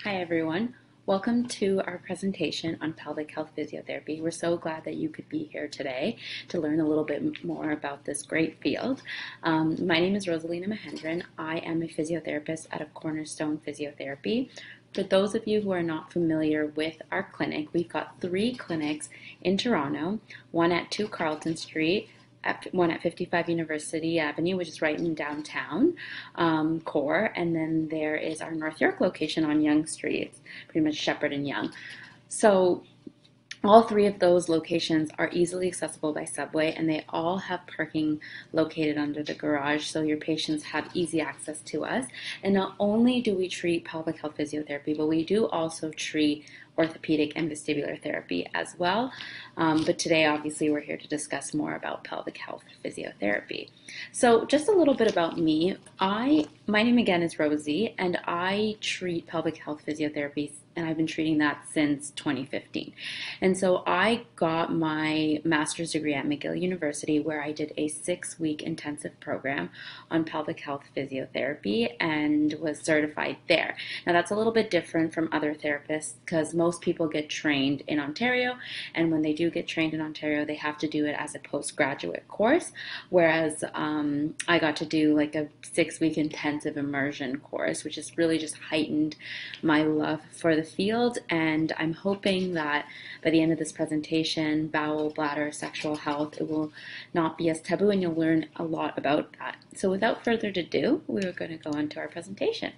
Hi everyone, welcome to our presentation on pelvic health physiotherapy. We're so glad that you could be here today to learn a little bit more about this great field. My name is Rosalina Mahendran. I am a physiotherapist out of Cornerstone Physiotherapy. For those of you who are not familiar with our clinic, we've got 3 clinics in Toronto, one at 2 Carlton Street, one at 55 University Avenue, which is right in downtown core, and then there is our North York location on Yonge Street, pretty much Shepherd and Yonge. So all 3 of those locations are easily accessible by subway, and they all have parking located under the garage, so your patients have easy access to us. And not only do we treat pelvic health physiotherapy, but we do also treat orthopedic and vestibular therapy as well. But today, obviously, we're here to discuss more about pelvic health physiotherapy. So just a little bit about me. My name again is Rosie, and I treat pelvic health physiotherapy, and I've been treating that since 2015. And so I got my master's degree at McGill University, where I did a 6-week intensive program on pelvic health physiotherapy and was certified there. Now that's a little bit different from other therapists because most people get trained in Ontario, and when they do get trained in Ontario, they have to do it as a postgraduate course, whereas I got to do like a 6-week intensive immersion course, which has really just heightened my love for the field. And I'm hoping that by the end of this presentation, bowel, bladder, sexual health, it will not be as taboo, and you'll learn a lot about that. So without further ado, we're going to go on to our presentation.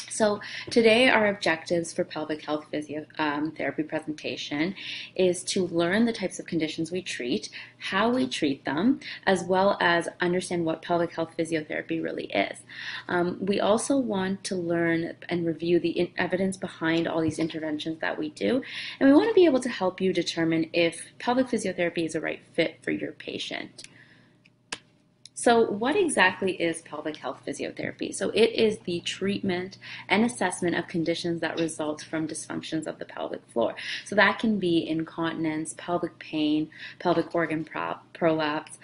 So today our objectives for pelvic health physiotherapy presentation is to learn the types of conditions we treat, how we treat them, as well as understand what pelvic health physiotherapy really is. We also want to learn and review the evidence behind all these interventions that we do, and we want to be able to help you determine if pelvic physiotherapy is a right fit for your patient. So what exactly is pelvic health physiotherapy? So it is the treatment and assessment of conditions that result from dysfunctions of the pelvic floor. So that can be incontinence, pelvic pain, pelvic organ prolapse,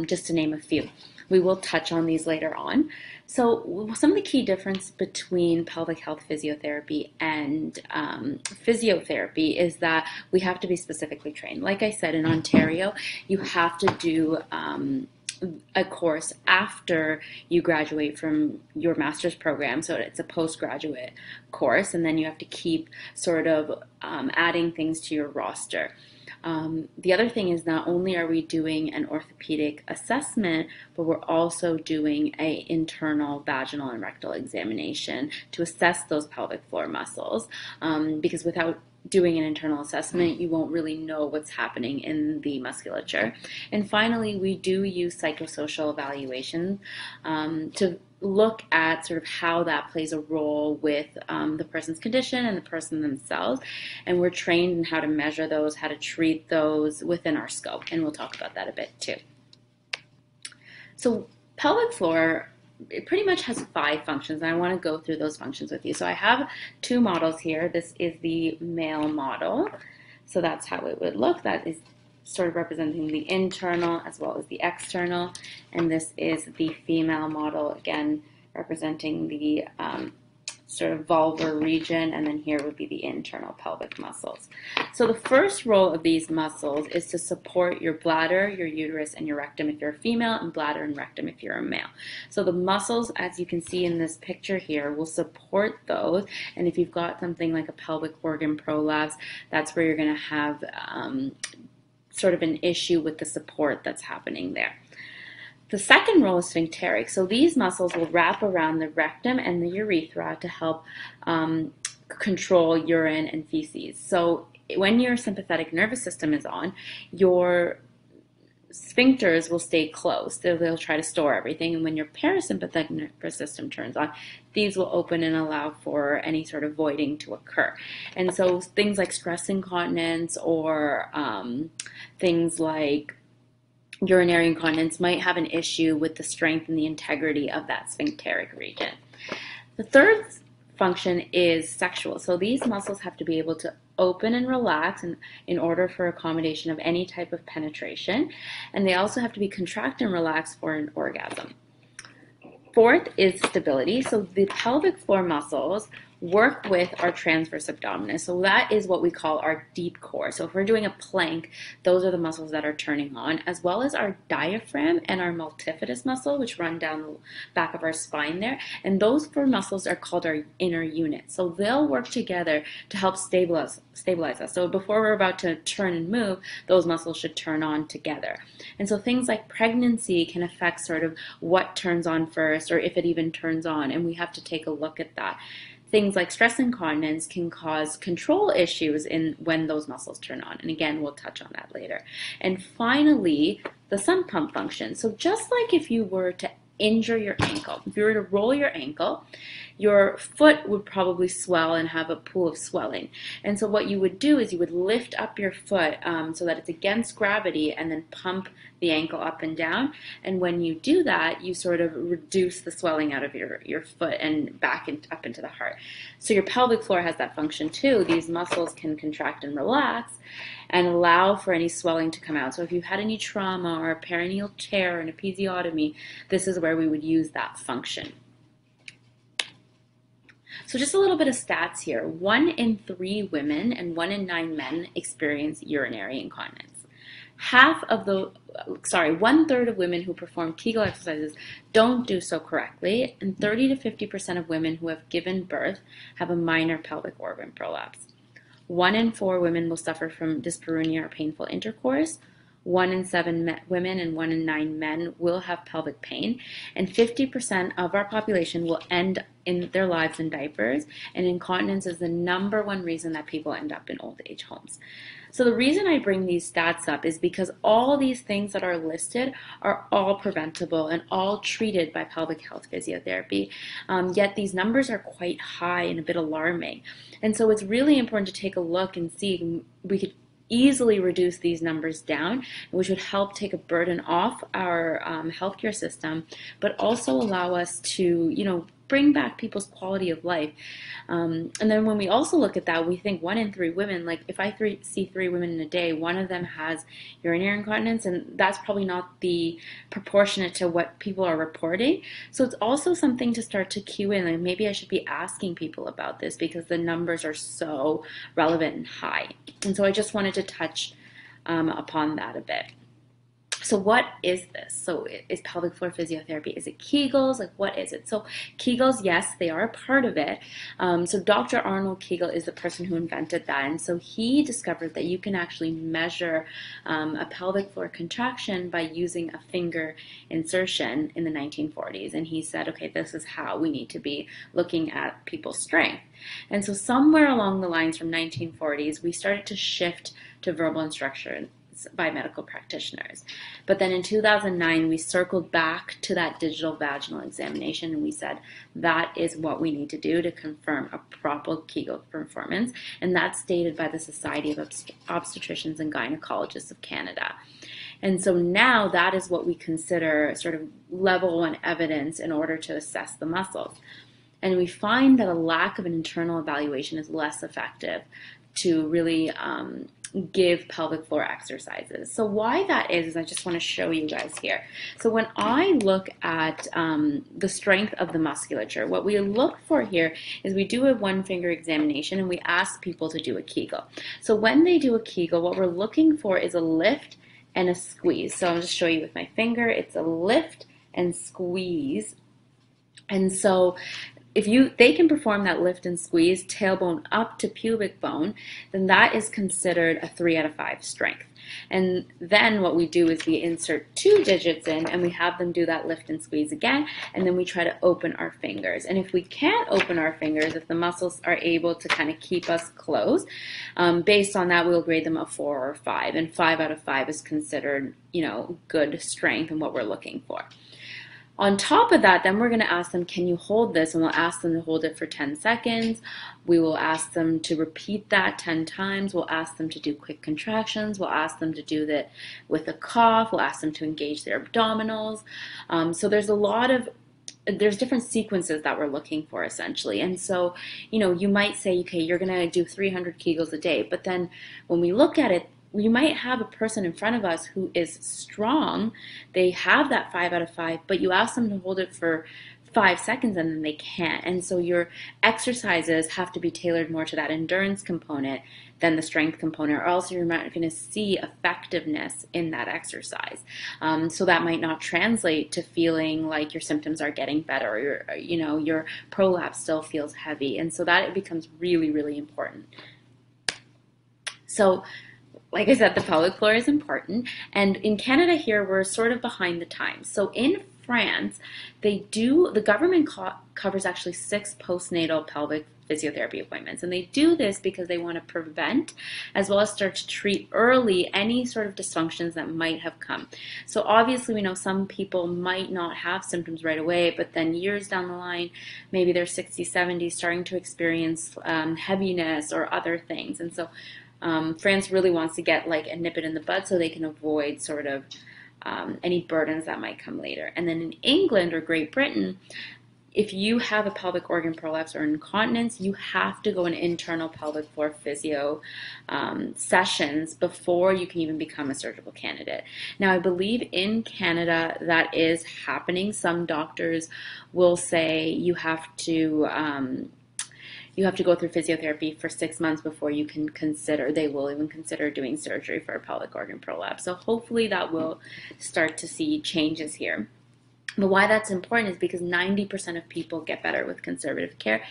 just to name a few. We will touch on these later on. So some of the key difference between pelvic health physiotherapy and physiotherapy is that we have to be specifically trained. Like I said, in Ontario, you have to do a course after you graduate from your master's program, so it's a postgraduate course, and then you have to keep sort of adding things to your roster. The other thing is, not only are we doing an orthopedic assessment, but we're also doing an internal vaginal and rectal examination to assess those pelvic floor muscles, because without doing an internal assessment, you won't really know what's happening in the musculature. And finally, we do use psychosocial evaluation to look at sort of how that plays a role with the person's condition and the person themselves. And we're trained in how to measure those, how to treat those within our scope. And we'll talk about that a bit too. So pelvic floor, it pretty much has 5 functions, and I want to go through those functions with you. So I have 2 models here. This is the male model, so that's how it would look. That is sort of representing the internal as well as the external, and this is the female model, again representing the sort of vulvar region, and then here would be the internal pelvic muscles. So the first role of these muscles is to support your bladder, your uterus, and your rectum if you're a female, and bladder and rectum if you're a male. So the muscles, as you can see in this picture here, will support those, and if you've got something like a pelvic organ prolapse, that's where you're going to have sort of an issue with the support that's happening there. The second role is sphincteric. So these muscles will wrap around the rectum and the urethra to help control urine and feces. So when your sympathetic nervous system is on, your sphincters will stay closed. They'll try to store everything. And when your parasympathetic nervous system turns on, these will open and allow for any sort of voiding to occur. And so things like stress incontinence or things like urinary incontinence might have an issue with the strength and the integrity of that sphincteric region. The third function is sexual. So these muscles have to be able to open and relax in order for accommodation of any type of penetration, and they also have to be contract and relax for an orgasm. Fourth is stability. So the pelvic floor muscles work with our transverse abdominis. So that is what we call our deep core. So if we're doing a plank, those are the muscles that are turning on, as well as our diaphragm and our multifidus muscle, which run down the back of our spine there. And those four muscles are called our inner unit. So they'll work together to help stabilize us. So before we're about to turn and move, those muscles should turn on together. And so things like pregnancy can affect sort of what turns on first, or if it even turns on, and we have to take a look at that. Things like stress incontinence can cause control issues when those muscles turn on. And again, we'll touch on that later. And finally, the sump pump function. So just like if you were to injure your ankle, if you were to roll your ankle, your foot would probably swell and have a pool of swelling. And so what you would do is you would lift up your foot so that it's against gravity, and then pump the ankle up and down. And when you do that, you sort of reduce the swelling out of your foot and back up into the heart. So your pelvic floor has that function too. These muscles can contract and relax and allow for any swelling to come out. So if you've had any trauma or a perineal tear or an episiotomy, this is where we would use that function. So just a little bit of stats here. 1 in 3 women and 1 in 9 men experience urinary incontinence. 1/3 of women who perform Kegel exercises don't do so correctly, and 30 to 50% of women who have given birth have a minor pelvic organ prolapse. 1 in 4 women will suffer from dyspareunia or painful intercourse. 1 in 7 women and 1 in 9 men will have pelvic pain, and 50% of our population will end in their lives in diapers, and incontinence is the #1 reason that people end up in old age homes. So the reason I bring these stats up is because all these things that are listed are all preventable and all treated by pelvic health physiotherapy, yet these numbers are quite high and a bit alarming. And so it's really important to take a look and see if we could easily reduce these numbers down, which would help take a burden off our healthcare system, but also allow us to, bring back people's quality of life. And then when we also look at that, we think 1 in 3 women, like if I see 3 women in a day, one of them has urinary incontinence, and that's probably not the proportionate to what people are reporting. So it's also something to start to cue in. Like maybe I should be asking people about this because the numbers are so relevant and high. And so I just wanted to touch upon that a bit. So what is this? So is pelvic floor physiotherapy, is it Kegels? Like what is it? So Kegels, yes, they are a part of it. So Dr. Arnold Kegel is the person who invented that. And so he discovered that you can actually measure a pelvic floor contraction by using a finger insertion in the 1940s. And he said, okay, this is how we need to be looking at people's strength. And so somewhere along the lines from 1940s, we started to shift to verbal instruction by medical practitioners. But then in 2009, we circled back to that digital vaginal examination, and we said that is what we need to do to confirm a proper Kegel performance, and that's stated by the Society of Obstetricians and Gynecologists of Canada. And so now that is what we consider sort of level 1 evidence in order to assess the muscles. And we find that a lack of an internal evaluation is less effective to really give pelvic floor exercises. So why that is I just want to show you guys here. So when I look at the strength of the musculature, what we look for here is we do a 1-finger examination and we ask people to do a Kegel. So when they do a Kegel, what we're looking for is a lift and a squeeze. So I'll just show you with my finger. It's a lift and squeeze. And so if they can perform that lift and squeeze, tailbone up to pubic bone, then that is considered a 3 out of 5 strength. And then what we do is we insert 2 digits in and we have them do that lift and squeeze again, and then we try to open our fingers. And if we can't open our fingers, if the muscles are able to kind of keep us closed, based on that, we'll grade them a 4 or 5. And 5 out of 5 is considered, good strength and what we're looking for. On top of that, then we're going to ask them, can you hold this? And we'll ask them to hold it for 10 seconds. We will ask them to repeat that 10 times. We'll ask them to do quick contractions. We'll ask them to do that with a cough. We'll ask them to engage their abdominals. So there's different sequences that we're looking for essentially. And so, you might say, okay, you're going to do 300 Kegels a day. But then when we look at it, you might have a person in front of us who is strong. They have that 5 out of 5, but you ask them to hold it for 5 seconds and then they can't. And so your exercises have to be tailored more to that endurance component than the strength component, or else you're not going to see effectiveness in that exercise. So that might not translate to feeling like your symptoms are getting better, or your prolapse still feels heavy. And so that it becomes really, really important. So like I said, the pelvic floor is important. And in Canada here, we're sort of behind the times. So in France, the government covers actually 6 postnatal pelvic physiotherapy appointments. And they do this because they want to prevent, as well as start to treat early, any sort of dysfunctions that might have come. So obviously we know some people might not have symptoms right away, but then years down the line, maybe they're 60, 70, starting to experience heaviness or other things. And so France really wants to get like a nip it in the bud so they can avoid sort of any burdens that might come later. And then in England or Great Britain, if you have a pelvic organ prolapse or incontinence, you have to go in internal pelvic floor physio sessions before you can even become a surgical candidate. Now, I believe in Canada that is happening. Some doctors will say you have to go through physiotherapy for 6 months before you can they will even consider doing surgery for a pelvic organ prolapse. So hopefully that will start to see changes here. But why that's important is because 90% of people get better with conservative care.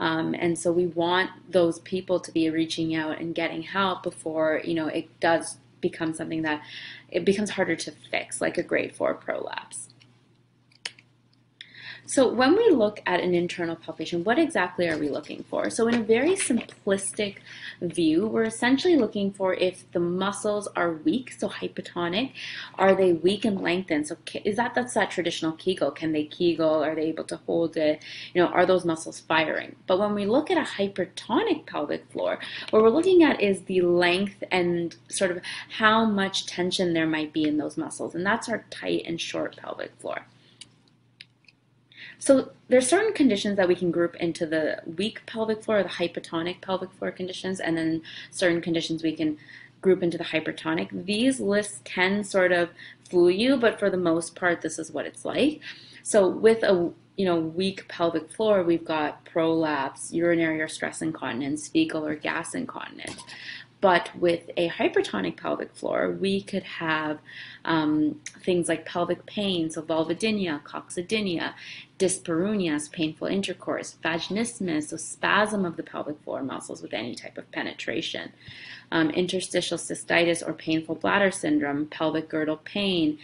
And so we want those people to be reaching out and getting help before, it does become something that it becomes harder to fix, like a grade 4 prolapse. So when we look at an internal palpation, what exactly are we looking for? So in a very simplistic view, we're essentially looking for if the muscles are weak, so hypotonic. Are they weak and lengthened? So that's that traditional Kegel. Can they Kegel? Are they able to hold it? Are those muscles firing? But when we look at a hypertonic pelvic floor, what we're looking at is the length and sort of how much tension there might be in those muscles. And that's our tight and short pelvic floor. So there's certain conditions that we can group into the weak pelvic floor, or the hypotonic pelvic floor conditions, and then certain conditions we can group into the hypertonic. These lists can sort of fool you, but for the most part, this is what it's like. So with a weak pelvic floor, we've got prolapse, urinary or stress incontinence, fecal or gas incontinence. But with a hypertonic pelvic floor, we could have things like pelvic pain, so vulvodynia, coccydynia, dyspareunia, so painful intercourse, vaginismus, so spasm of the pelvic floor muscles with any type of penetration, interstitial cystitis or painful bladder syndrome, pelvic girdle pain,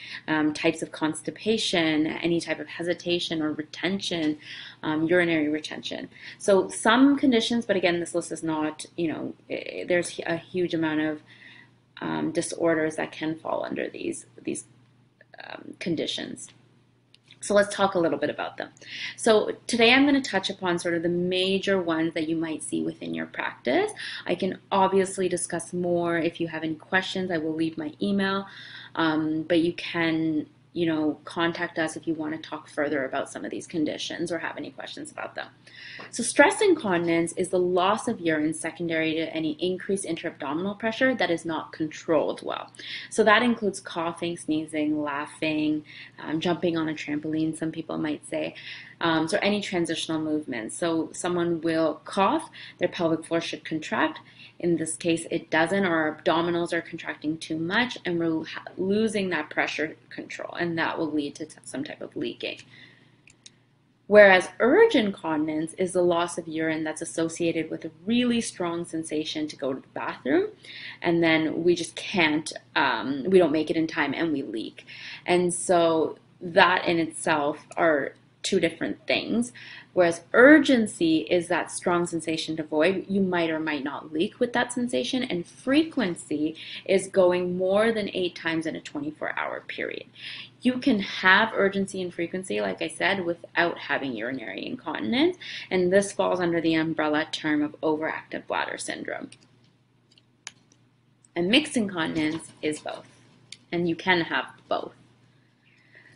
types of constipation, any type of hesitation or retention, urinary retention. So some conditions, but again, this list is not, there's a huge amount of disorders that can fall under these conditions. So let's talk a little bit about them. So today I'm going to touch upon sort of the major ones that you might see within your practice. I can obviously discuss more. If you have any questions, I will leave my email, but you can contact us if you want to talk further about some of these conditions or have any questions about them. So stress incontinence is the loss of urine secondary to any increased intra-abdominal pressure that is not controlled well. So that includes coughing, sneezing, laughing, jumping on a trampoline, some people might say, so any transitional movements. So someone will cough, their pelvic floor should contract. In this case, it doesn't, or our abdominals are contracting too much, and we're losing that pressure control, and that will lead to some type of leaking. Whereas urge incontinence is the loss of urine that's associated with a really strong sensation to go to the bathroom, and then we just can't, we don't make it in time and we leak. And so that in itself are two different things. Whereas urgency is that strong sensation to void. You might or might not leak with that sensation. And frequency is going more than 8 times in a 24-hour period. You can have urgency and frequency, like I said, without having urinary incontinence. And this falls under the umbrella term of overactive bladder syndrome. And mixed incontinence is both. And you can have both.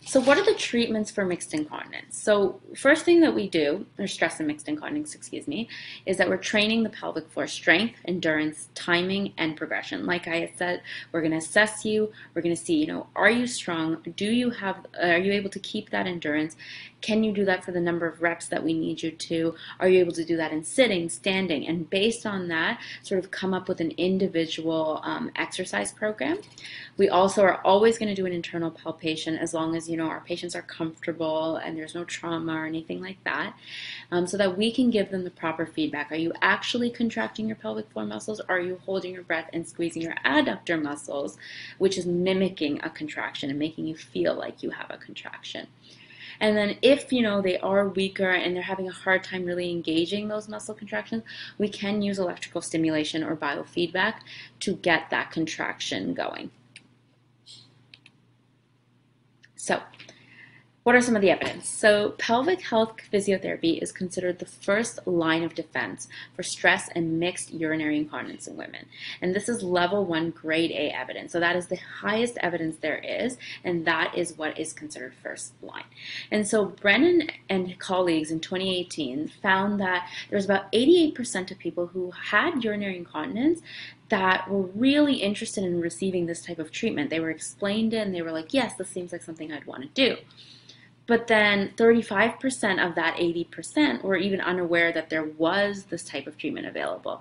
So what are the treatments for mixed incontinence? So first thing that we do, or stress and mixed incontinence, excuse me, is that we're training the pelvic floor strength, endurance, timing, and progression. Like I said, we're going to assess you. We're going to see, are you strong? Are you able to keep that endurance? Can you do that for the number of reps that we need you to? Are you able to do that in sitting, standing? And based on that, sort of come up with an individual exercise program. We also are always going to do an internal palpation as long as, our patients are comfortable and there's no trauma or anything like that, so that we can give them the proper feedback. Are you actually contracting your pelvic floor muscles? Are you holding your breath and squeezing your adductor muscles, which is mimicking a contraction and making you feel like you have a contraction? And then if, they are weaker and they're having a hard time really engaging those muscle contractions, we can use electrical stimulation or biofeedback to get that contraction going. So, what are some of the evidence? So pelvic health physiotherapy is considered the first line of defense for stress and mixed urinary incontinence in women. And this is level 1 grade A evidence. So that is the highest evidence there is, and that is what is considered first line. And so Brennan and colleagues in 2018 found that there was about 88% of people who had urinary incontinence that were really interested in receiving this type of treatment. They were explained it and they were like, yes, this seems like something I'd want to do. But then 35% of that 80% were even unaware that there was this type of treatment available.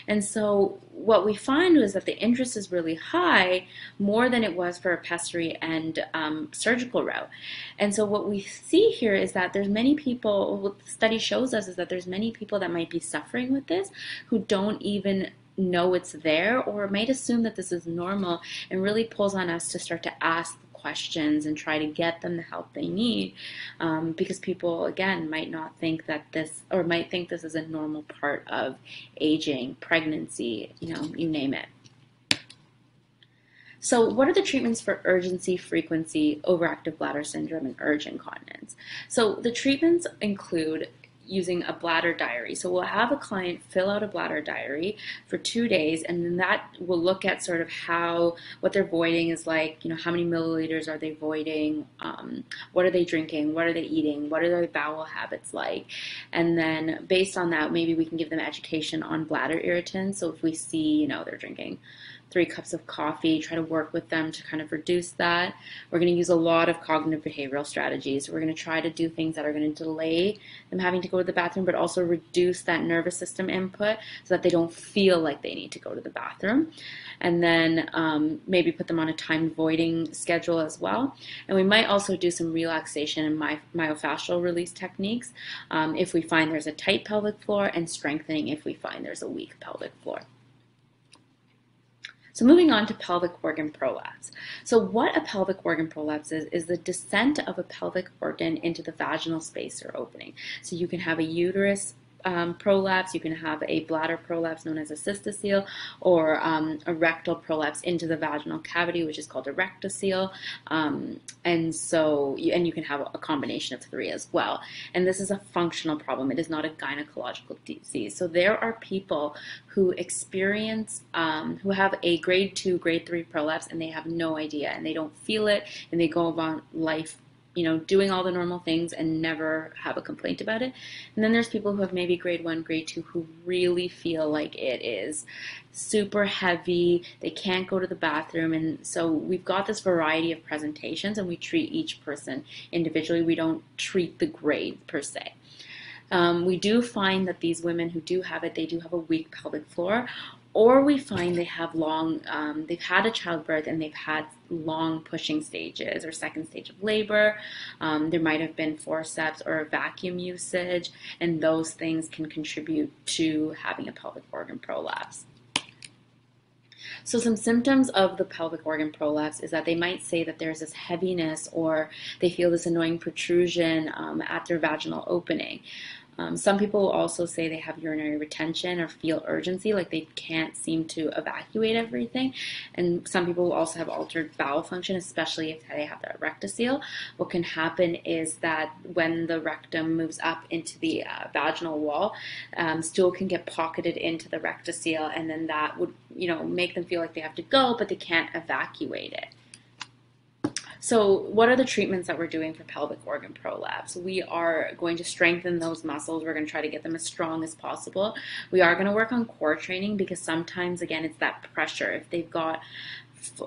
And so what we find was that the interest is really high, more than it was for a pessary and surgical route. And so what we see here is that there's many people, what the study shows us is that there's many people that might be suffering with this who don't even know it's there or might assume that this is normal, and really pulls on us to start to ask questions and try to get them the help they need, because people, again, might not think that this, or might think this is a normal part of aging, pregnancy, you name it. So what are the treatments for urgency, frequency, overactive bladder syndrome, and urge incontinence? So the treatments include using a bladder diary. So we'll have a client fill out a bladder diary for 2 days, and then that will look at sort of what their voiding is like, how many milliliters are they voiding, what are they drinking, what are they eating, what are their bowel habits like, and then based on that, maybe we can give them education on bladder irritants. So if we see, they're drinking 3 cups of coffee, try to work with them to kind of reduce that. We're going to use a lot of cognitive behavioral strategies. We're going to try to do things that are going to delay them having to go to the bathroom, but also reduce that nervous system input so that they don't feel like they need to go to the bathroom. And then maybe put them on a timed voiding schedule as well. And we might also do some relaxation and myofascial release techniques if we find there's a tight pelvic floor, and strengthening if we find there's a weak pelvic floor. So moving on to pelvic organ prolapse. So what a pelvic organ prolapse is the descent of a pelvic organ into the vaginal space or opening. So you can have a uterus prolapse, you can have a bladder prolapse known as a cystocele, or a rectal prolapse into the vaginal cavity, which is called a rectocele. And you can have a combination of 3 as well. And this is a functional problem. It is not a gynecological disease. So there are people who experience, who have a grade 2, grade 3 prolapse, and they have no idea, and they don't feel it, and they go about life doing all the normal things and never have a complaint about it. And then there's people who have maybe grade 1, grade 2 who really feel like it is super heavy, they can't go to the bathroom. And so we've got this variety of presentations, and we treat each person individually. We don't treat the grade per se. We do find that these women who do have it, they do have a weak pelvic floor, or we find they have they've had a childbirth and they've had long pushing stages or second stage of labor. There might have been forceps or vacuum usage, and those things can contribute to having a pelvic organ prolapse. So some symptoms of the pelvic organ prolapse is that they might say that there's this heaviness, or they feel this annoying protrusion at their vaginal opening. Some people will also say they have urinary retention or feel urgency, like they can't seem to evacuate everything. And some people will also have altered bowel function, especially if they have that rectocele. What can happen is that when the rectum moves up into the vaginal wall, stool can get pocketed into the rectocele, and then that would make them feel like they have to go, but they can't evacuate it. So what are the treatments that we're doing for pelvic organ prolapse? We are going to strengthen those muscles. We're going to try to get them as strong as possible. We are going to work on core training because sometimes, again, it's that pressure. If they've got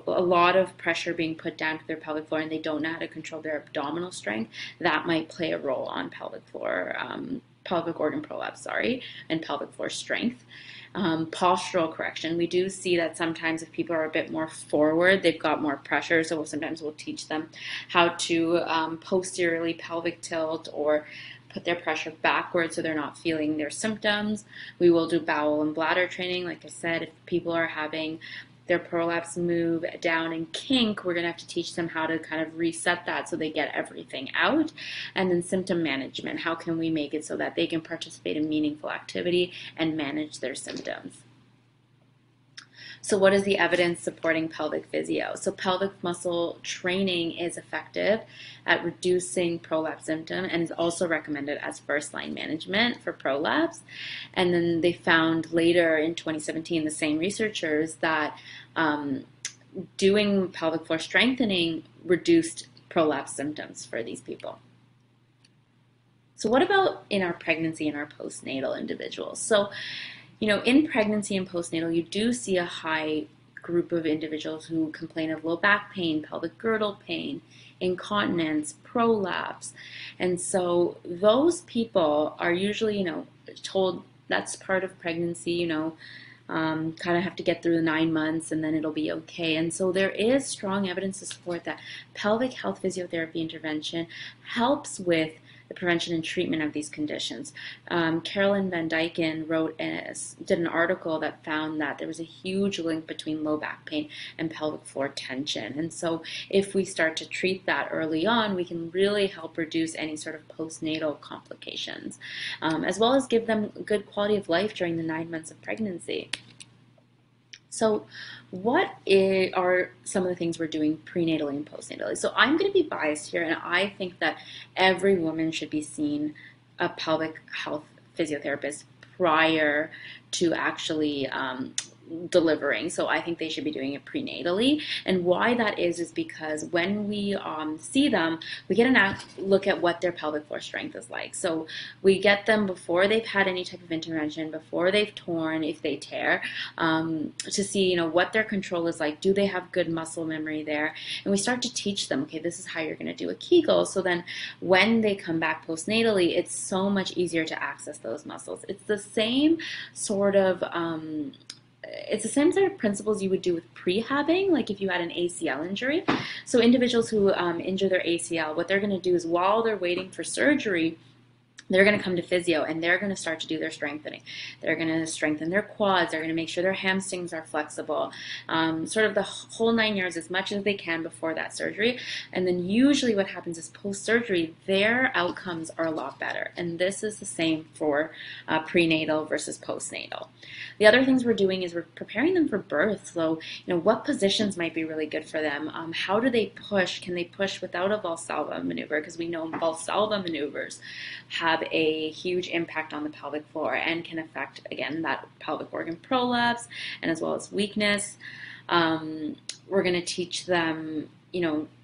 a lot of pressure being put down to their pelvic floor and they don't know how to control their abdominal strength, that might play a role on pelvic organ prolapse, and pelvic floor strength. Postural correction. We do see that sometimes if people are a bit more forward, they've got more pressure, so sometimes we'll teach them how to posteriorly pelvic tilt or put their pressure backwards so they're not feeling their symptoms. We will do bowel and bladder training. Like I said, if people are having their prolapse move down and kink, we're going to have to teach them how to kind of reset that so they get everything out. And then symptom management. How can we make it so that they can participate in meaningful activity and manage their symptoms? So what is the evidence supporting pelvic physio? So pelvic muscle training is effective at reducing prolapse symptom and is also recommended as first-line management for prolapse. And then they found later in 2017, the same researchers, that doing pelvic floor strengthening reduced prolapse symptoms for these people. So what about in our pregnancy and our postnatal individuals? So in pregnancy and postnatal, you do see a high group of individuals who complain of low back pain, pelvic girdle pain, incontinence, prolapse. And so those people are usually, told that's part of pregnancy, kind of have to get through the 9 months and then it'll be okay. And so there is strong evidence to support that pelvic health physiotherapy intervention helps with the prevention and treatment of these conditions. Carolyn Van Dyken did an article that found that there was a huge link between low back pain and pelvic floor tension. And so if we start to treat that early on, we can really help reduce any sort of postnatal complications, as well as give them good quality of life during the 9 months of pregnancy. So what are some of the things we're doing prenatally and postnatally? So I'm going to be biased here, and I think that every woman should be seeing a pelvic health physiotherapist prior to actually delivering. So I think they should be doing it prenatally. And why that is because when we see them, we get a look at what their pelvic floor strength is like. So we get them before they've had any type of intervention, before they've torn, if they tear, to see what their control is like. Do they have good muscle memory there? And we start to teach them, okay, this is how you're going to do a Kegel. So then when they come back postnatally, it's so much easier to access those muscles. It's the same sort of principles you would do with prehabbing, like if you had an ACL injury. So individuals who injure their ACL, what they're going to do is while they're waiting for surgery, they're going to come to physio and they're going to start to do their strengthening. They're going to strengthen their quads. They're going to make sure their hamstrings are flexible, sort of the whole 9 yards as much as they can before that surgery. And then usually what happens is post-surgery, their outcomes are a lot better. And this is the same for prenatal versus postnatal. The other things we're doing is we're preparing them for birth. So, what positions might be really good for them? How do they push? Can they push without a Valsalva maneuver? Because we know Valsalva maneuvers have a huge impact on the pelvic floor and can affect, again, that pelvic organ prolapse and as well as weakness. We're going to teach them,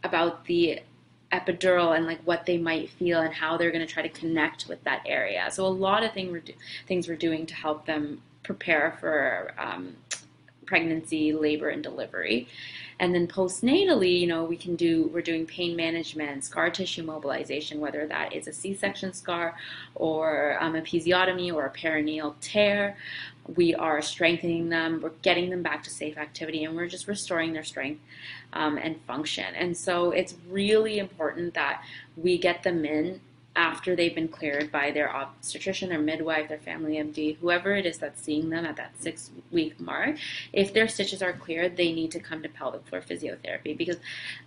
about the epidural and like what they might feel and how they're going to try to connect with that area. So a lot of things we're doing to help them prepare for pregnancy, labor, and delivery. And then postnatally, we're doing pain management, scar tissue mobilization, whether that is a C-section scar or a episiotomy or a perineal tear. We are strengthening them, we're getting them back to safe activity, and we're just restoring their strength and function. And so it's really important that we get them in after they've been cleared by their obstetrician, their midwife, their family MD, whoever it is that's seeing them at that 6-week mark. If their stitches are cleared, they need to come to pelvic floor physiotherapy because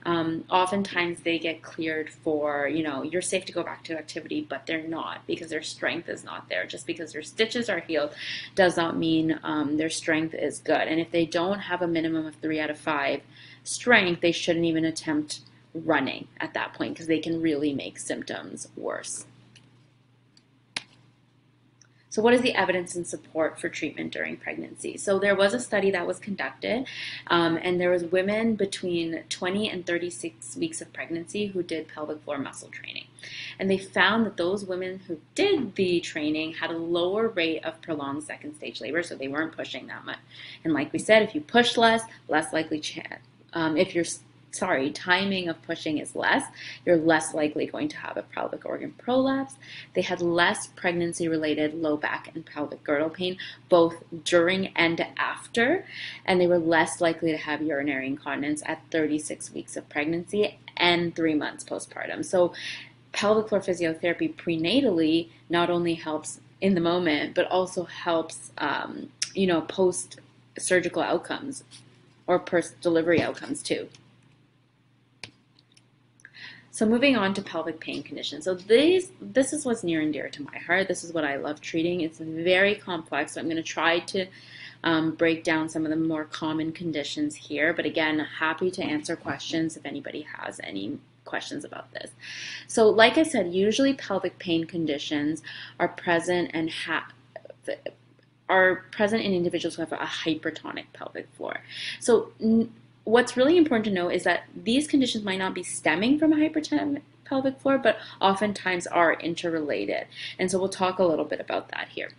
oftentimes they get cleared for, you're safe to go back to activity, but they're not because their strength is not there. Just because their stitches are healed does not mean their strength is good. And if they don't have a minimum of 3 out of 5 strength, they shouldn't even attempt running at that point because they can really make symptoms worse. So what is the evidence and support for treatment during pregnancy? So there was a study that was conducted, and there was women between 20 and 36 weeks of pregnancy who did pelvic floor muscle training. And they found that those women who did the training had a lower rate of prolonged second stage labor, so they weren't pushing that much. And like we said, if you push less likely timing of pushing is less, you're less likely going to have a pelvic organ prolapse. They had less pregnancy-related low back and pelvic girdle pain, both during and after, and they were less likely to have urinary incontinence at 36 weeks of pregnancy and 3 months postpartum. So pelvic floor physiotherapy prenatally not only helps in the moment, but also helps, post-surgical outcomes or post-delivery outcomes too. So moving on to pelvic pain conditions. So this is what's near and dear to my heart. This is what I love treating. It's very complex, so I'm going to try to break down some of the more common conditions here. But again, happy to answer questions if anybody has any questions about this. So like I said, usually pelvic pain conditions are present in individuals who have a hypertonic pelvic floor. So what's really important to know is that these conditions might not be stemming from a hypertonic pelvic floor, but oftentimes are interrelated. And so we'll talk a little bit about that here.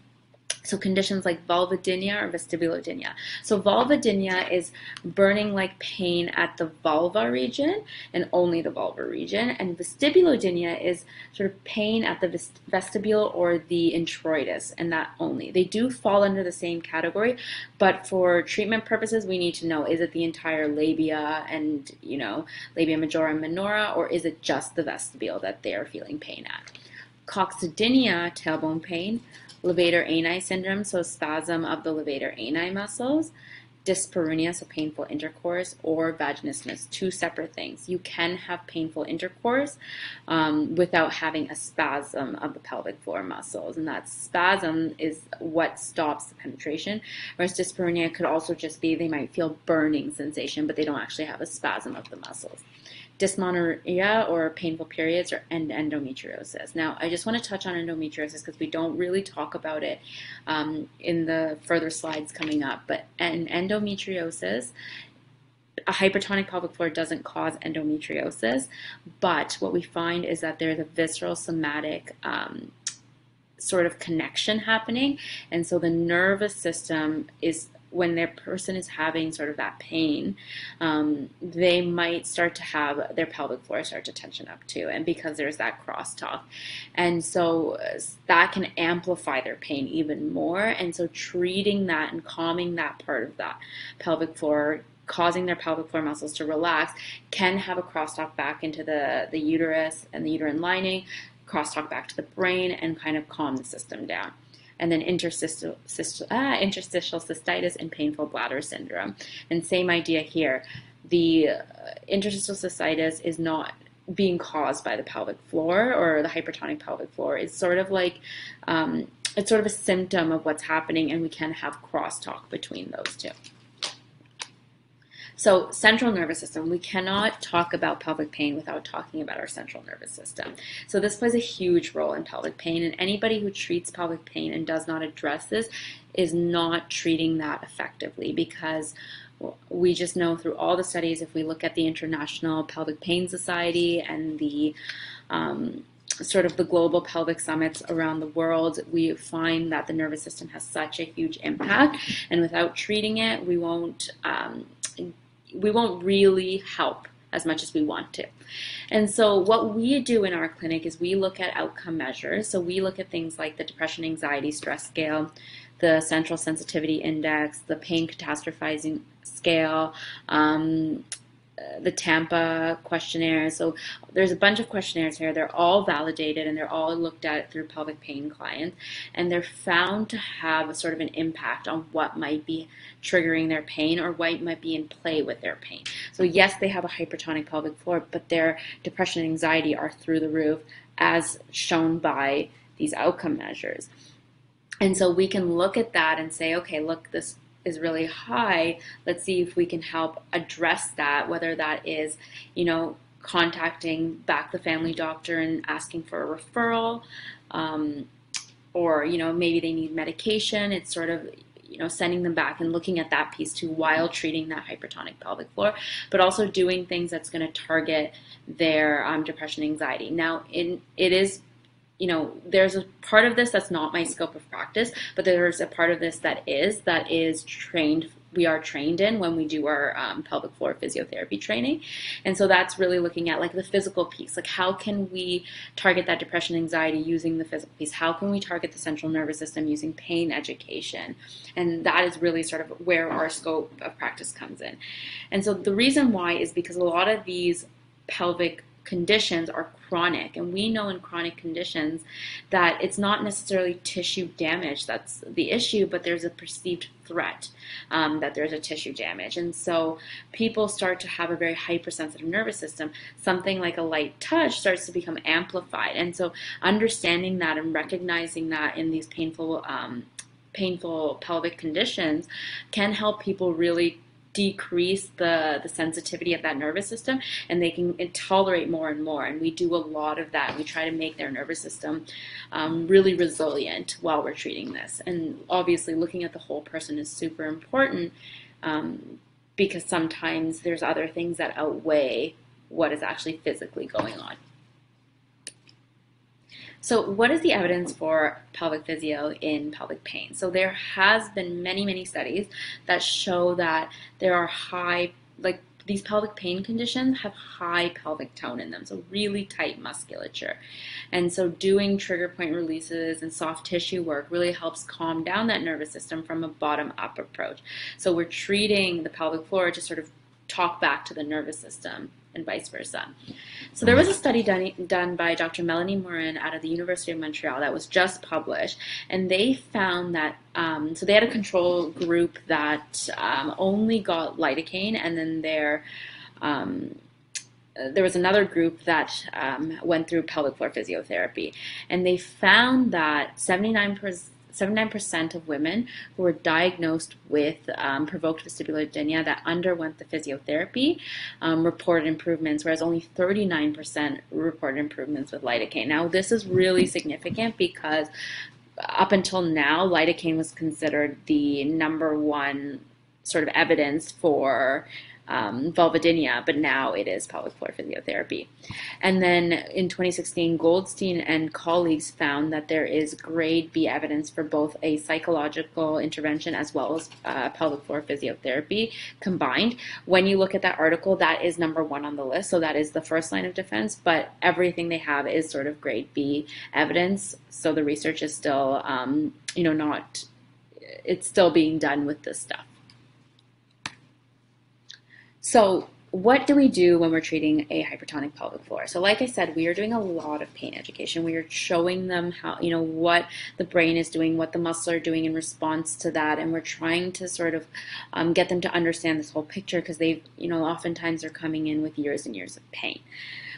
So conditions like vulvodynia or vestibulodynia. So vulvodynia is burning like pain at the vulva region and only the vulva region. And vestibulodynia is sort of pain at the vestibule or the introitus, and that only. They do fall under the same category, but for treatment purposes, we need to know, is it the entire labia and, labia majora and minora, or is it just the vestibule that they are feeling pain at? Coccydynia, tailbone pain. Levator ani syndrome, so spasm of the levator ani muscles. Dyspareunia, so painful intercourse, or vaginismus, two separate things. You can have painful intercourse without having a spasm of the pelvic floor muscles, and that spasm is what stops the penetration, whereas dyspareunia could also just be they might feel burning sensation, but they don't actually have a spasm of the muscles. Dysmenorrhea, or painful periods, and endometriosis. Now, I just want to touch on endometriosis because we don't really talk about it in the further slides coming up. But in endometriosis, a hypertonic pelvic floor doesn't cause endometriosis, but what we find is that there's a visceral somatic sort of connection happening, and so the nervous system is, when their person is having sort of that pain, they might start to have their pelvic floor start to tension up too, and because there's that crosstalk. And so that can amplify their pain even more, and so treating that and calming that part of that pelvic floor, causing their pelvic floor muscles to relax, can have a crosstalk back into the uterus and the uterine lining, crosstalk back to the brain, and kind of calm the system down. And then interstitial cystitis and painful bladder syndrome. And same idea here. The interstitial cystitis is not being caused by the pelvic floor or the hypertonic pelvic floor. It's sort of like, it's sort of a symptom of what's happening, and we can have crosstalk between those two. So central nervous system, we cannot talk about pelvic pain without talking about our central nervous system. So this plays a huge role in pelvic pain, and anybody who treats pelvic pain and does not address this is not treating that effectively, because we just know through all the studies, if we look at the International Pelvic Pain Society and the sort of the global pelvic summits around the world, we find that the nervous system has such a huge impact, and without treating it, we won't really help as much as we want to. And so what we do in our clinic is we look at outcome measures. So we look at things like the depression, anxiety, stress scale, the central sensitivity index, the pain catastrophizing scale, the Tampa questionnaire. So there's a bunch of questionnaires here. They're all validated and they're all looked at through pelvic pain clients, and they're found to have a sort of an impact on what might be triggering their pain or what might be in play with their pain. So yes, they have a hypertonic pelvic floor, but their depression and anxiety are through the roof, as shown by these outcome measures. And so we can look at that and say, okay, look, this is really high. Let's see if we can help address that, whether that is, contacting back the family doctor and asking for a referral, or, maybe they need medication. It's sort of, sending them back and looking at that piece too while treating that hypertonic pelvic floor, but also doing things that's going to target their depression, anxiety. Now, it is, there's a part of this that's not my scope of practice, but there's a part of this that is trained. We are trained in when we do our pelvic floor physiotherapy training. And so that's really looking at like the physical piece, like how can we target that depression, anxiety using the physical piece? How can we target the central nervous system using pain education? And that is really sort of where our scope of practice comes in. And so the reason why is because a lot of these pelvic conditions are chronic, and we know in chronic conditions that it's not necessarily tissue damage that's the issue, but there's a perceived threat that there's a tissue damage. And so people start to have a very hypersensitive nervous system. Something like a light touch starts to become amplified. And so understanding that and recognizing that in these painful pelvic conditions can help people really decrease the sensitivity of that nervous system, and they can tolerate more and more. And we do a lot of that. We try to make their nervous system really resilient while we're treating this. And obviously looking at the whole person is super important, because sometimes there's other things that outweigh what is actually physically going on. So what is the evidence for pelvic physio in pelvic pain? So there has been many, many studies that show that there are these pelvic pain conditions have high pelvic tone in them, so really tight musculature. And so doing trigger point releases and soft tissue work really helps calm down that nervous system from a bottom-up approach. So we're treating the pelvic floor to sort of talk back to the nervous system, and vice versa. So there was a study done by Dr. Melanie Morin out of the University of Montreal that was just published, and they found that, so they had a control group that only got lidocaine, and then there was another group that went through pelvic floor physiotherapy, and they found that 79% of women who were diagnosed with provoked vestibular dynia that underwent the physiotherapy reported improvements, whereas only 39% reported improvements with lidocaine. Now, this is really significant because up until now, lidocaine was considered the number one sort of evidence for vulvodynia, but now it is pelvic floor physiotherapy. And then in 2016, Goldstein and colleagues found that there is grade B evidence for both a psychological intervention as well as pelvic floor physiotherapy combined. When you look at that article, that is number one on the list, so that is the first line of defense, but everything they have is sort of grade B evidence, so the research is still, it's still being done with this stuff. So what do we do when we're treating a hypertonic pelvic floor? So like I said, we are doing a lot of pain education. We are showing them how, what the brain is doing, what the muscles are doing in response to that. And we're trying to sort of get them to understand this whole picture, because they've, oftentimes they're coming in with years and years of pain.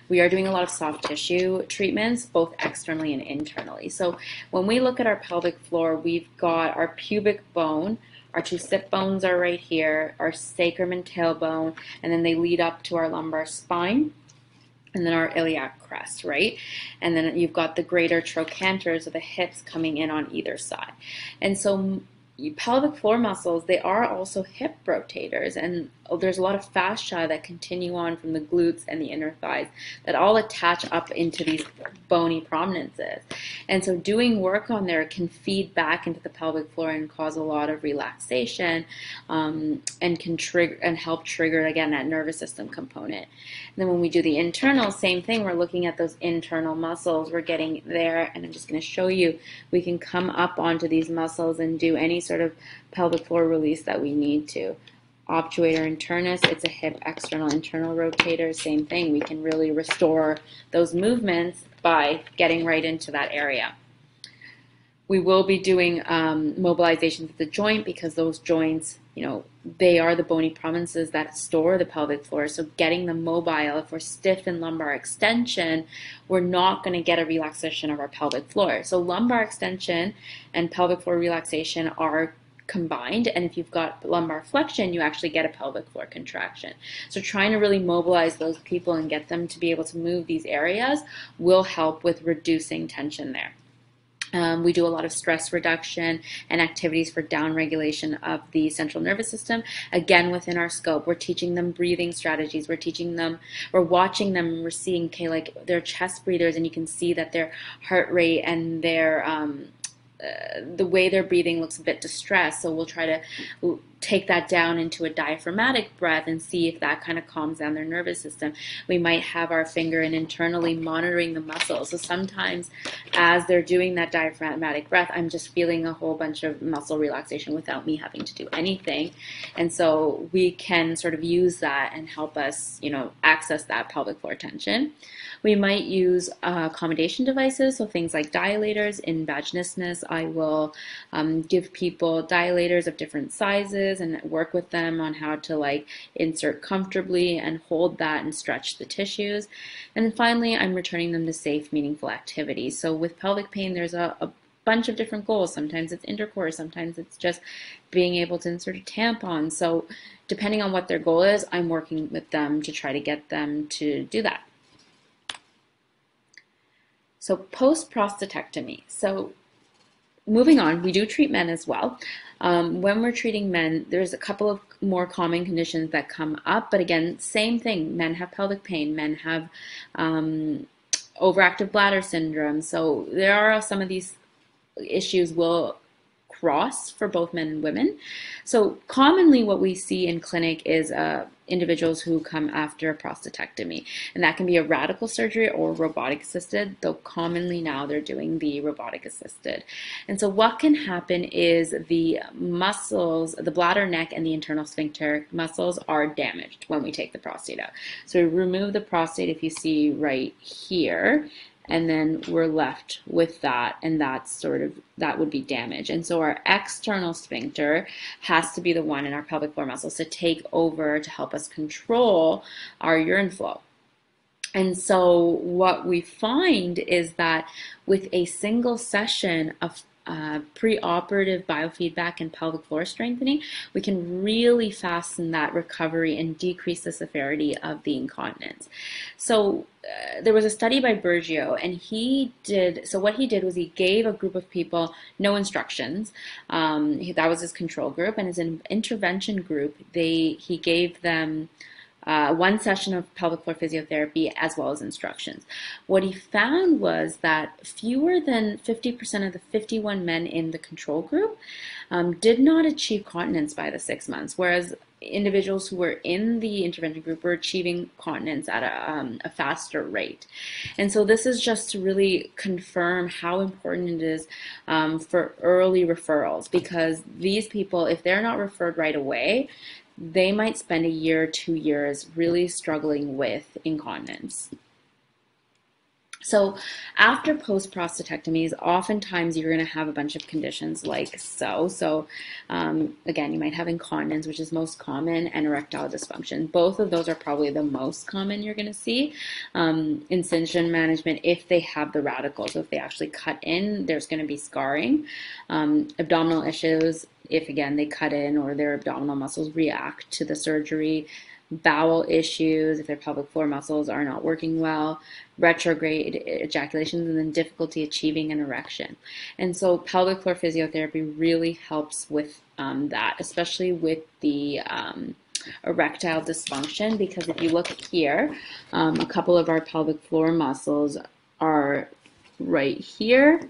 We are doing a lot of soft tissue treatments, both externally and internally. So when we look at our pelvic floor, we've got our pubic bone. Our two sit bones are right here, our sacrum and tailbone, and then they lead up to our lumbar spine, and then our iliac crest, right? And then you've got the greater trochanters, or the hips, coming in on either side. And so pelvic floor muscles, they are also hip rotators, and there's a lot of fascia that continue on from the glutes and the inner thighs that all attach up into these bony prominences. And so doing work on there can feed back into the pelvic floor and cause a lot of relaxation, and can trigger and help trigger, again, that nervous system component. And then when we do the internal, same thing, we're looking at those internal muscles. We're getting there, and I'm just going to show you, we can come up onto these muscles and do any sort of pelvic floor release that we need to. Obturator internus, it's a hip external internal rotator, same thing. We can really restore those movements by getting right into that area. We will be doing mobilizations of the joint, because those joints, they are the bony prominences that store the pelvic floor. So getting them mobile, if we're stiff in lumbar extension, we're not going to get a relaxation of our pelvic floor. So lumbar extension and pelvic floor relaxation are combined, and if you've got lumbar flexion, you actually get a pelvic floor contraction. So trying to really mobilize those people and get them to be able to move these areas will help with reducing tension there. We do a lot of stress reduction and activities for down regulation of the central nervous system. Again, within our scope, we're teaching them breathing strategies. We're watching them, we're seeing, okay, like they're chest breathers, and you can see that their heart rate and their the way they're breathing looks a bit distressed. So we'll try to take that down into a diaphragmatic breath and see if that kind of calms down their nervous system. We might have our finger and internally monitoring the muscles. So sometimes as they're doing that diaphragmatic breath, I'm just feeling a whole bunch of muscle relaxation without me having to do anything. And so we can sort of use that and help us, access that pelvic floor tension. We might use accommodation devices, so things like dilators. In vaginismus, I will give people dilators of different sizes and work with them on how to insert comfortably and hold that and stretch the tissues. And then finally, I'm returning them to safe, meaningful activities. So with pelvic pain, there's a bunch of different goals. Sometimes it's intercourse, sometimes it's just being able to insert a tampon. So depending on what their goal is, I'm working with them to try to get them to do that. So post-prostatectomy. So moving on, we do treat men as well. When we're treating men, there's a couple of more common conditions that come up, but again, same thing. Men have pelvic pain, men have overactive bladder syndrome. So there are some of these issues will cross for both men and women. So commonly what we see in clinic is individuals who come after a prostatectomy, and that can be a radical surgery or robotic assisted, though commonly now they're doing the robotic assisted. And so what can happen is the muscles, the bladder, neck, and the internal sphincter muscles are damaged when we take the prostate out. So we remove the prostate, if you see right here, and then we're left with that, and that would be damage. And so our external sphincter has to be the one in our pelvic floor muscles to take over to help us control our urine flow. And so what we find is that with a single session of preoperative biofeedback and pelvic floor strengthening, we can really fasten that recovery and decrease the severity of the incontinence. So there was a study by Bergio, and what he did was he gave a group of people no instructions. That was his control group, and as an intervention group, he gave them one session of pelvic floor physiotherapy as well as instructions. What he found was that fewer than 50% of the 51 men in the control group did not achieve continence by the 6 months, whereas individuals who were in the intervention group were achieving continence at a faster rate. And so this is just to really confirm how important it is for early referrals, because these people, if they're not referred right away, they might spend a year, 2 years really struggling with incontinence. So after post-prostatectomies, oftentimes you're going to have a bunch of conditions like so. So again, you might have incontinence, which is most common, and erectile dysfunction. Both of those are probably the most common you're going to see. Incision management, if they have the radical, so if they actually cut in, there's going to be scarring. Abdominal issues, if again they cut in or their abdominal muscles react to the surgery. Bowel issues, if their pelvic floor muscles are not working well, retrograde ejaculations, and then difficulty achieving an erection. And so pelvic floor physiotherapy really helps with that, especially with the erectile dysfunction, because if you look here, a couple of our pelvic floor muscles are right here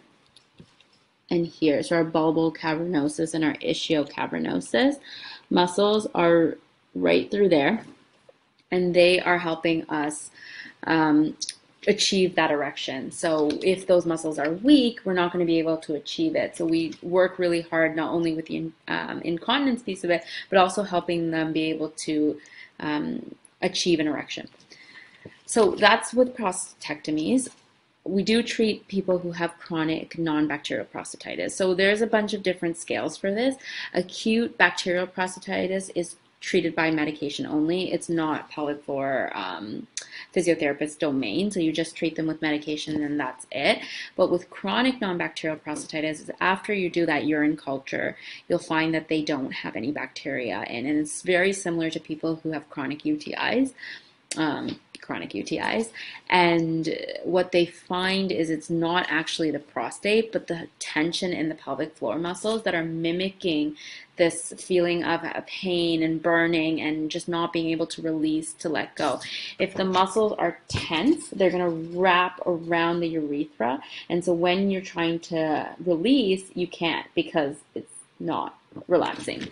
and here. So our bulbar cavernosus and our ischiocavernosus muscles are right through there, and they are helping us achieve that erection. So if those muscles are weak, we're not going to be able to achieve it. So we work really hard not only with the incontinence piece of it, but also helping them be able to achieve an erection. So that's with prostatectomies. We do treat people who have chronic non-bacterial prostatitis. So there's a bunch of different scales for this. Acute bacterial prostatitis is treated by medication only. It's not pelvic floor physiotherapist domain, so you just treat them with medication and that's it. But with chronic non-bacterial prostatitis, after you do that urine culture, you'll find that they don't have any bacteria in, and it's very similar to people who have chronic UTIs. chronic UTIs. And what they find is it's not actually the prostate, but the tension in the pelvic floor muscles that are mimicking this feeling of pain and burning and just not being able to release, to let go. If the muscles are tense, they're going to wrap around the urethra. And so when you're trying to release, you can't because it's not relaxing.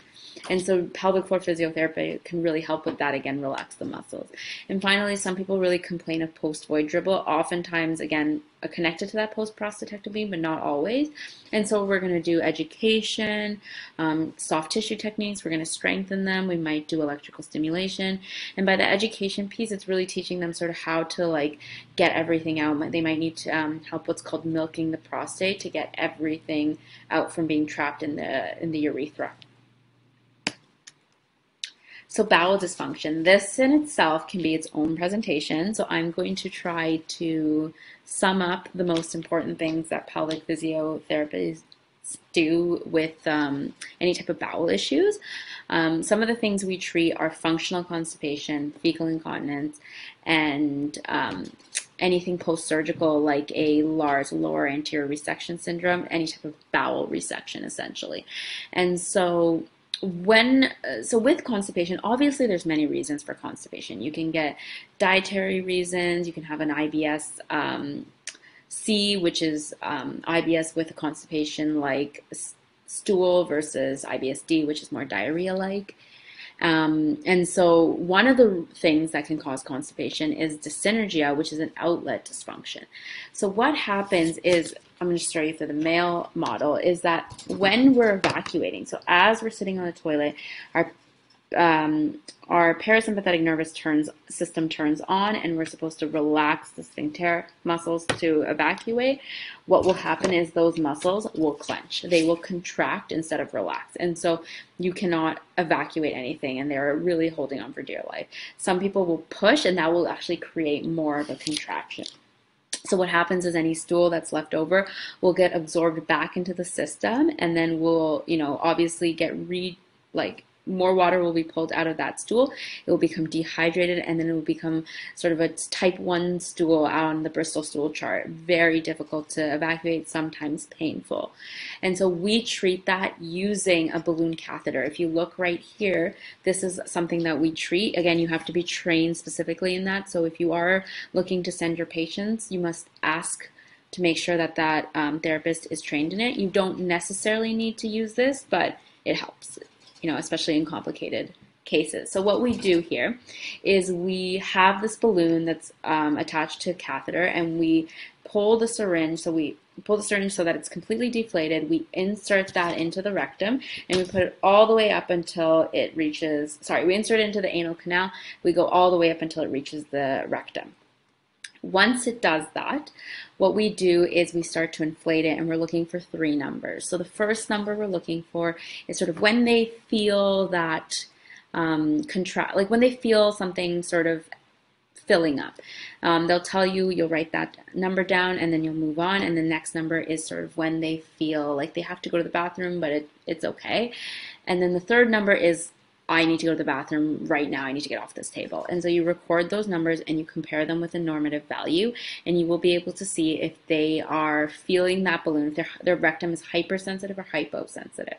And so pelvic floor physiotherapy can really help with that, again, relax the muscles. And finally, some people really complain of post-void dribble, oftentimes, again, connected to that post-prostatectomy, but not always. And so we're going to do education, soft tissue techniques. We're going to strengthen them. We might do electrical stimulation. And by the education piece, it's really teaching them sort of how to like get everything out. They might need to help what's called milking the prostate to get everything out from being trapped in the urethra. So bowel dysfunction, this in itself can be its own presentation. So I'm going to try to sum up the most important things that pelvic physiotherapists do with any type of bowel issues. Some of the things we treat are functional constipation, fecal incontinence, and anything post-surgical like a large lower anterior resection syndrome, any type of bowel resection essentially. And so with constipation, obviously there's many reasons for constipation. You can get dietary reasons, you can have an IBS C, which is IBS with a constipation like stool, versus IBS D, which is more diarrhea-like. And so one of the things that can cause constipation is dyssynergia, which is an outlet dysfunction. So what happens is, I'm going to show you through the male model, is that when we're evacuating, so as we're sitting on the toilet, our parasympathetic nervous system turns on, and we're supposed to relax the sphincter muscles to evacuate. What will happen is those muscles will clench. They will contract instead of relax. And so you cannot evacuate anything, and they're really holding on for dear life. Some people will push, and that will actually create more of a contraction. So what happens is any stool that's left over will get absorbed back into the system, and then will, obviously get more water will be pulled out of that stool. It will become dehydrated, and then it will become sort of a type 1 stool on the Bristol stool chart. Very difficult to evacuate, sometimes painful. And so we treat that using a balloon catheter. If you look right here, this is something that we treat. Again, you have to be trained specifically in that. So if you are looking to send your patients, you must ask to make sure that therapist is trained in it. You don't necessarily need to use this, but it helps, especially in complicated cases. So what we do here is we have this balloon that's attached to a catheter, and we pull the syringe. So we pull the syringe so that it's completely deflated. We insert that into the rectum, and we put it all the way up until it reaches, we insert it into the anal canal. We go all the way up until it reaches the rectum. Once it does that, what we do is we start to inflate it, and we're looking for 3 numbers. So the first number we're looking for is sort of when they feel that like when they feel something sort of filling up. They'll tell you, you'll write that number down, and then you'll move on. And the next number is sort of when they feel like they have to go to the bathroom, but it's okay. And then the third number is, I need to go to the bathroom right now. I need to get off this table. And so you record those numbers, and you compare them with a normative value, and you will be able to see if they are feeling that balloon, if their rectum is hypersensitive or hyposensitive.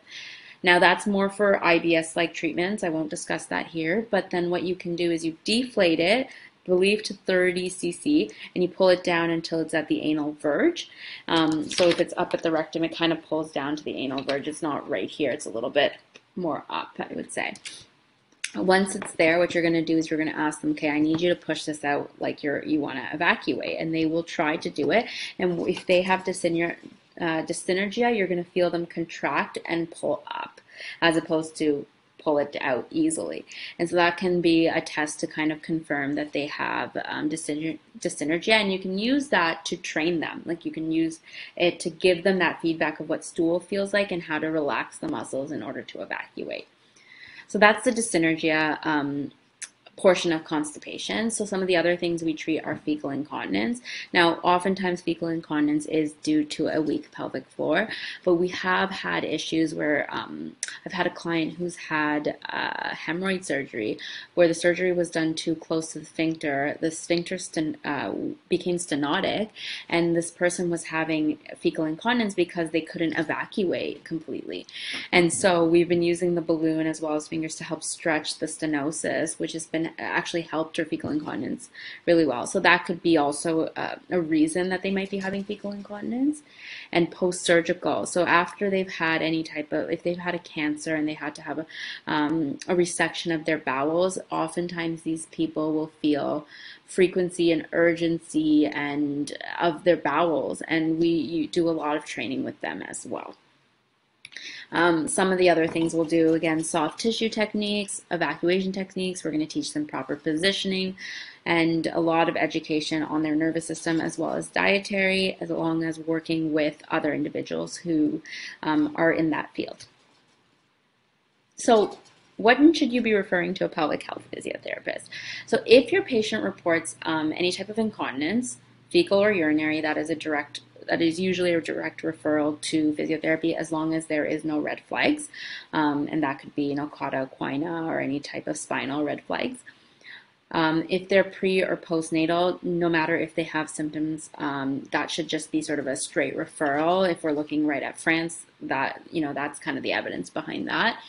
Now that's more for IBS-like treatments. I won't discuss that here, but then what you can do is you deflate it, believe to 30 cc, and you pull it down until it's at the anal verge. So if it's up at the rectum, it kind of pulls down to the anal verge. It's not right here. It's a little bit more up, I would say. Once it's there, what you're going to do is you're going to ask them, okay, I need you to push this out like you want to evacuate, and they will try to do it. And if they have dyssynergia, you're going to feel them contract and pull up, as opposed to pull it out easily. And so that can be a test to kind of confirm that they have dyssynergia, and you can use that to train them. Like you can use it to give them that feedback of what stool feels like and how to relax the muscles in order to evacuate. So that's the dyssynergia portion of constipation. So some of the other things we treat are fecal incontinence. Now, oftentimes fecal incontinence is due to a weak pelvic floor, but we have had issues where I've had a client who's had hemorrhoid surgery, where the surgery was done too close to the sphincter. The sphincter became stenotic, and this person was having fecal incontinence because they couldn't evacuate completely. And so we've been using the balloon as well as fingers to help stretch the stenosis, which has been actually helped her fecal incontinence really well. So that could be also a reason that they might be having fecal incontinence. And post-surgical, so after they've had any type of, if they've had a cancer and they had to have a resection of their bowels, oftentimes these people will feel frequency and urgency and of their bowels, and we do a lot of training with them as well. Some of the other things we'll do, again, soft tissue techniques, evacuation techniques. We're going to teach them proper positioning and a lot of education on their nervous system as well as dietary, as long as working with other individuals who are in that field. So when should you be referring to a pelvic health physiotherapist? So if your patient reports any type of incontinence, fecal or urinary, that is usually a direct referral to physiotherapy as long as there is no red flags. And that could be, cauda equina or any type of spinal red flags. If they're pre or postnatal, no matter if they have symptoms, that should just be sort of a straight referral. If we're looking right at France, that's kind of the evidence behind that.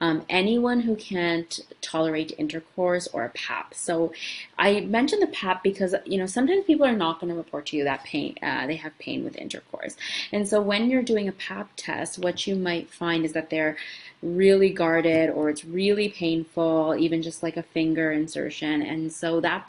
Anyone who can't tolerate intercourse or a PAP. So I mentioned the PAP because, sometimes people are not going to report to you that pain, they have pain with intercourse. And so when you're doing a PAP test, what you might find is that they're really guarded or it's really painful, even just like a finger insertion. And so that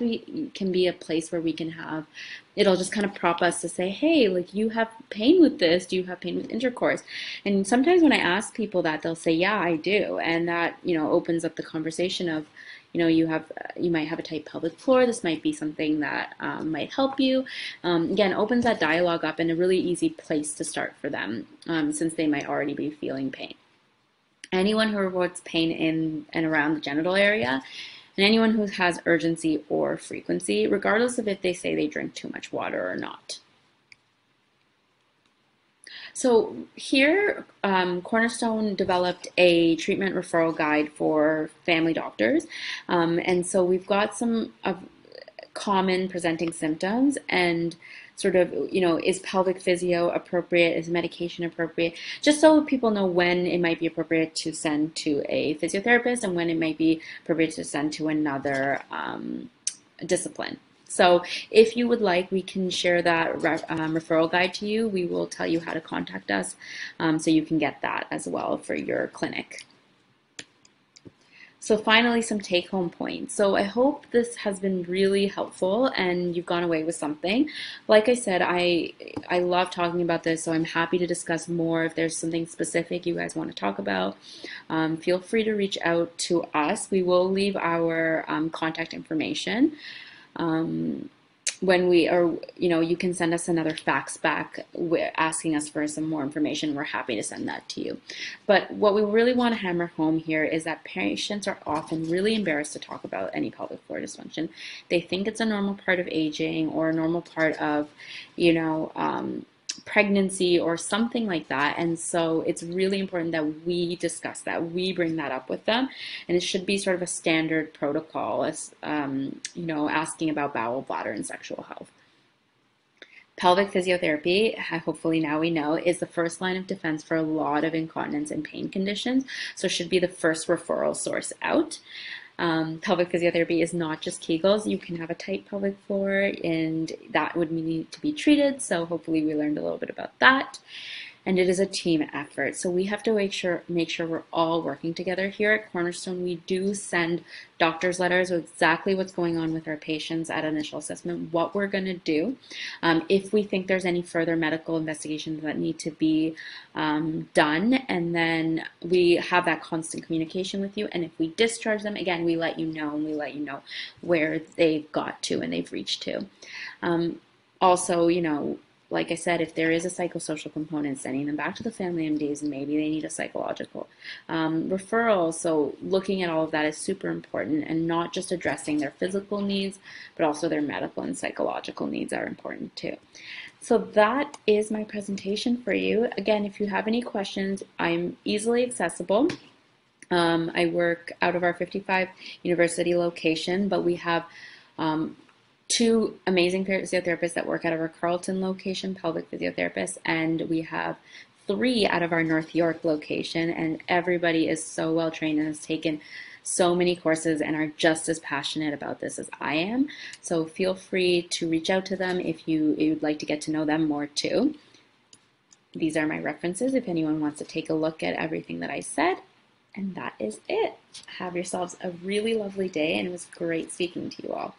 can be a place where we can have, it'll just kind of prompt us to say, hey, like, you have pain with this. Do you have pain with intercourse? And sometimes when I ask people that, they'll say, yeah, I do. And that, opens up the conversation of, you might have a tight pelvic floor. This might be something that might help you. Again, opens that dialogue up and a really easy place to start for them, since they might already be feeling pain. Anyone who reports pain in and around the genital area, and anyone who has urgency or frequency, regardless of if they say they drink too much water or not. So here, Cornerstone developed a treatment referral guide for family doctors. And so we've got some common presenting symptoms and sort of, is pelvic physio appropriate? Is medication appropriate? Just so people know when it might be appropriate to send to a physiotherapist and when it might be appropriate to send to another discipline. So if you would like, we can share that referral guide to you. We will tell you how to contact us so you can get that as well for your clinic. So finally, some take-home points. So I hope this has been really helpful and you've gone away with something. Like I said, I love talking about this, so I'm happy to discuss more. If there's something specific you guys want to talk about, feel free to reach out to us. We will leave our contact information. When we are, you can send us another fax back asking us for some more information. We're happy to send that to you. But what we really want to hammer home here is that patients are often really embarrassed to talk about any pelvic floor dysfunction. They think it's a normal part of aging or a normal part of, pregnancy or something like that. And so it's really important that we discuss that, we bring that up with them, and it should be sort of a standard protocol as asking about bowel, bladder, and sexual health. Pelvic physiotherapy, hopefully now we know, is the first line of defense for a lot of incontinence and pain conditions, so it should be the first referral source out. Pelvic physiotherapy is not just Kegels. You can have a tight pelvic floor and that would need to be treated. So hopefully we learned a little bit about that. And it is a team effort. So we have to make sure we're all working together. Here at Cornerstone, we do send doctor's letters with exactly what's going on with our patients at initial assessment, what we're going to do. If we think there's any further medical investigations that need to be done, and then we have that constant communication with you. And if we discharge them, again, we let you know, and we let you know where they've got to and they've reached to. Also, like I said, if there is a psychosocial component, sending them back to the family MDs, and maybe they need a psychological referral. So looking at all of that is super important, and not just addressing their physical needs, but also their medical and psychological needs are important too. So that is my presentation for you. Again, if you have any questions, I'm easily accessible. I work out of our 55 University location, but we have two amazing physiotherapists that work out of our Carleton location, pelvic physiotherapists, and we have three out of our North York location, and everybody is so well trained and has taken so many courses and are just as passionate about this as I am. So feel free to reach out to them if you'd like to get to know them more too. These are my references if anyone wants to take a look at everything that I said. And that is it. Have yourselves a really lovely day, and it was great speaking to you all.